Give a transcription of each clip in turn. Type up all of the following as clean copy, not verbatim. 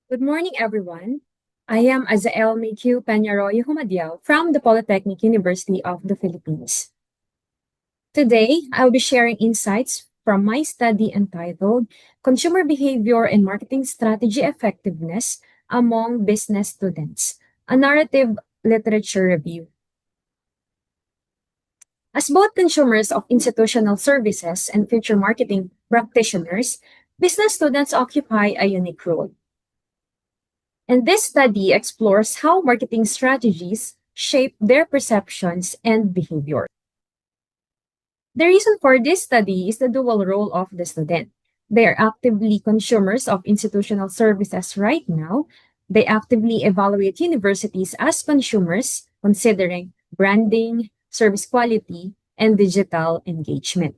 Good morning, everyone. I am Azael Mikyu Peñaroy Humadiao from the Polytechnic University of the Philippines. Today, I'll be sharing insights from my study entitled Consumer Behavior and Marketing Strategy Effectiveness Among Business Students, a narrative literature review. As both consumers of institutional services and future marketing practitioners, business students occupy a unique role. And this study explores how marketing strategies shape their perceptions and behavior. The reason for this study is the dual role of the student. They are actively consumers of institutional services right now. They actively evaluate universities as consumers, considering branding, service quality, and digital engagement.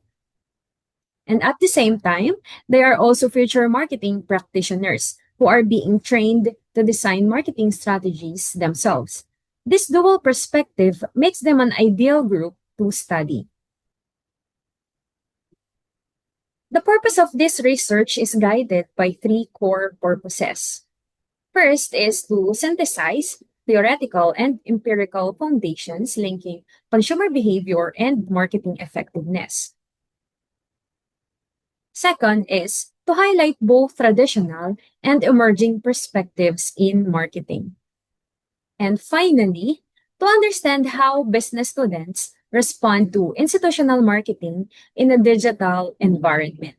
And at the same time, they are also future marketing practitioners who are being trained to design marketing strategies themselves. This dual perspective makes them an ideal group to study. The purpose of this research is guided by three core purposes. First is to synthesize theoretical and empirical foundations linking consumer behavior and marketing effectiveness. Second is to highlight both traditional and emerging perspectives in marketing. And finally, to understand how business students respond to institutional marketing in a digital environment.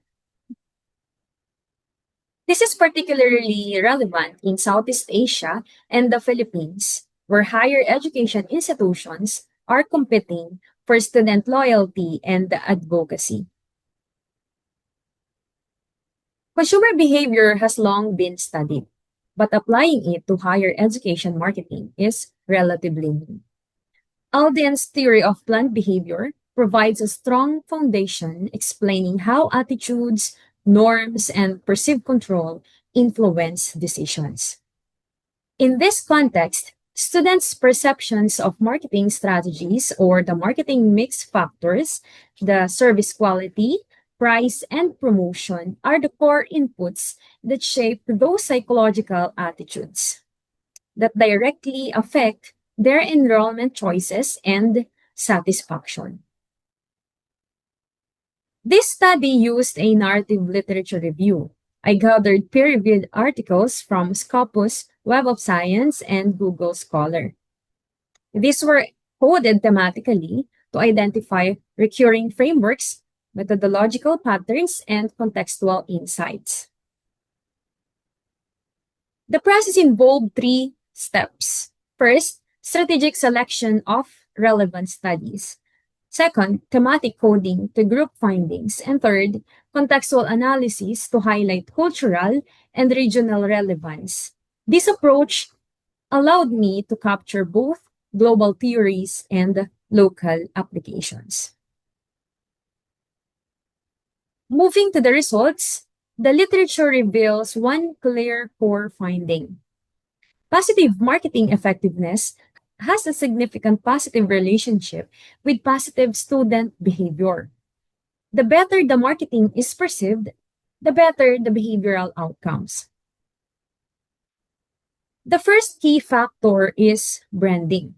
This is particularly relevant in Southeast Asia and the Philippines, where higher education institutions are competing for student loyalty and advocacy. Consumer behavior has long been studied, but applying it to higher education marketing is relatively new. Alden's theory of planned behavior provides a strong foundation explaining how attitudes, norms, and perceived control influence decisions. In this context, students' perceptions of marketing strategies or the marketing mix factors, the service quality, price, and promotion are the core inputs that shape those psychological attitudes that directly affect their enrollment choices and satisfaction. This study used a narrative literature review. I gathered peer-reviewed articles from Scopus, Web of Science, and Google Scholar. These were coded thematically to identify recurring frameworks, methodological patterns, and contextual insights. The process involved three steps. First, strategic selection of relevant studies. Second, thematic coding to group findings. And third, contextual analysis to highlight cultural and regional relevance. This approach allowed me to capture both global theories and local applications. Moving to the results, the literature reveals one clear core finding. Positive marketing effectiveness has a significant positive relationship with positive student behavior. The better the marketing is perceived, the better the behavioral outcomes. The first key factor is branding.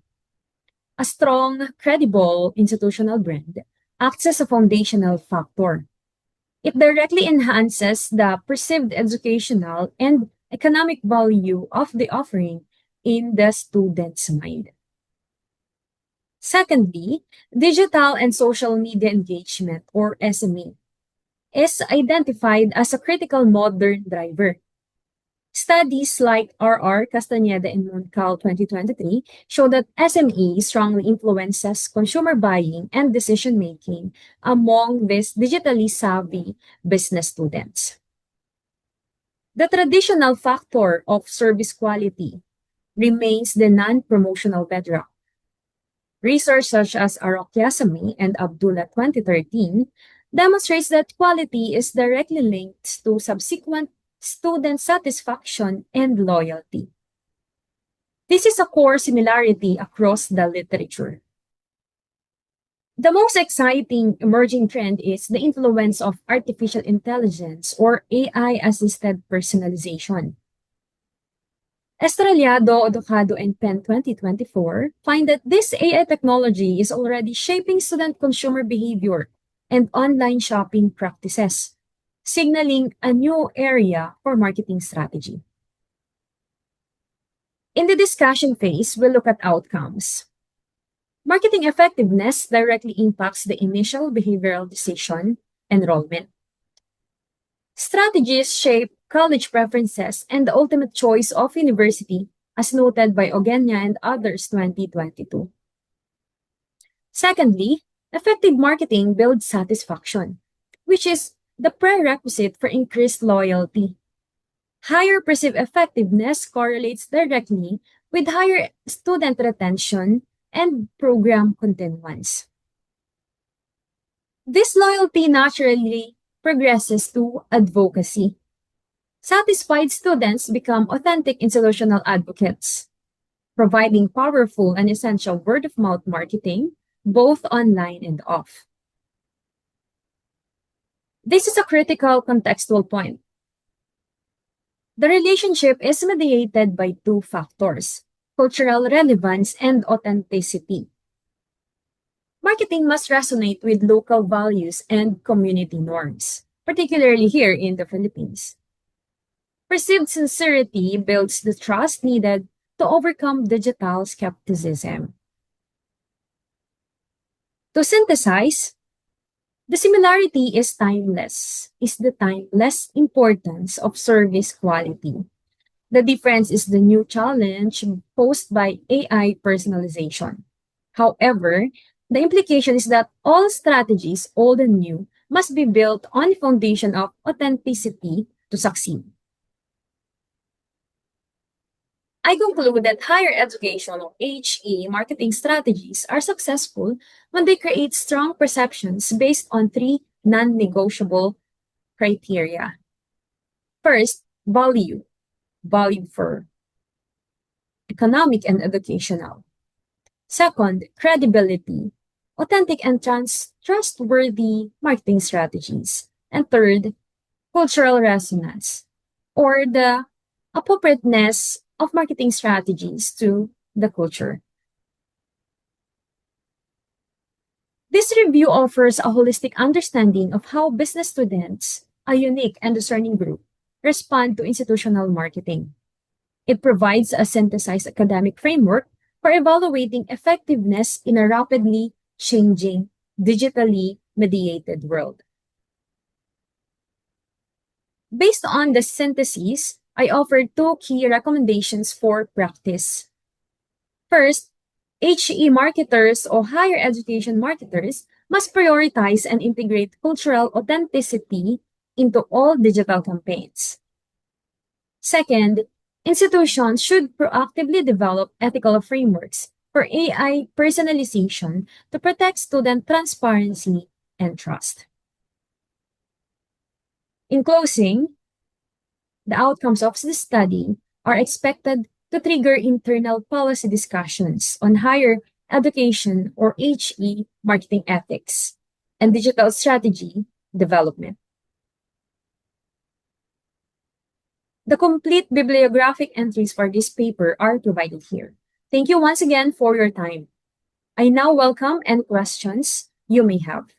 A strong, credible institutional brand acts as a foundational factor. It directly enhances the perceived educational and economic value of the offering in the student's mind. Secondly, digital and social media engagement, or SME, is identified as a critical modern driver. Studies like R.R. Castañeda and Moncal 2023 show that SME strongly influences consumer buying and decision-making among these digitally savvy business students. The traditional factor of service quality remains the non-promotional bedrock. Research such as Arokyasamy and Abdullah 2013 demonstrates that quality is directly linked to subsequent student satisfaction and loyalty. This is a core similarity across the literature. The most exciting emerging trend is the influence of artificial intelligence or AI-assisted personalization. Estrellado, Odocado, and Penn 2024 find that this AI technology is already shaping student consumer behavior and online shopping practices, signaling a new area for marketing strategy. In the discussion phase, we'll look at outcomes. Marketing effectiveness directly impacts the initial behavioral decision, enrollment. Strategies shape college preferences and the ultimate choice of university, as noted by Ogenya and others 2022. Secondly, effective marketing builds satisfaction, which is the prerequisite for increased loyalty. Higher perceived effectiveness correlates directly with higher student retention and program continuance. This loyalty naturally progresses to advocacy. Satisfied students become authentic institutional advocates, providing powerful and essential word-of-mouth marketing, both online and off. This is a critical contextual point. The relationship is mediated by two factors: cultural relevance and authenticity. Marketing must resonate with local values and community norms, particularly here in the Philippines. Perceived sincerity builds the trust needed to overcome digital skepticism. To synthesize, the similarity is the timeless importance of service quality. The difference is the new challenge posed by AI personalization. However, the implication is that all strategies, old and new, must be built on the foundation of authenticity to succeed. I conclude that higher education or HE marketing strategies are successful when they create strong perceptions based on three non-negotiable criteria. First, value for economic and educational. Second, credibility, authentic and trustworthy marketing strategies. And third, cultural resonance, or the appropriateness of marketing strategies to the culture. This review offers a holistic understanding of how business students, a unique and discerning group, respond to institutional marketing. It provides a synthesized academic framework for evaluating effectiveness in a rapidly changing, digitally mediated world. Based on the synthesis, I offered two key recommendations for practice. First, HE marketers or higher education marketers must prioritize and integrate cultural authenticity into all digital campaigns. Second, institutions should proactively develop ethical frameworks for AI personalization to protect student transparency and trust. In closing, the outcomes of this study are expected to trigger internal policy discussions on higher education or HE marketing ethics and digital strategy development. The complete bibliographic entries for this paper are provided here. Thank you once again for your time. I now welcome any questions you may have.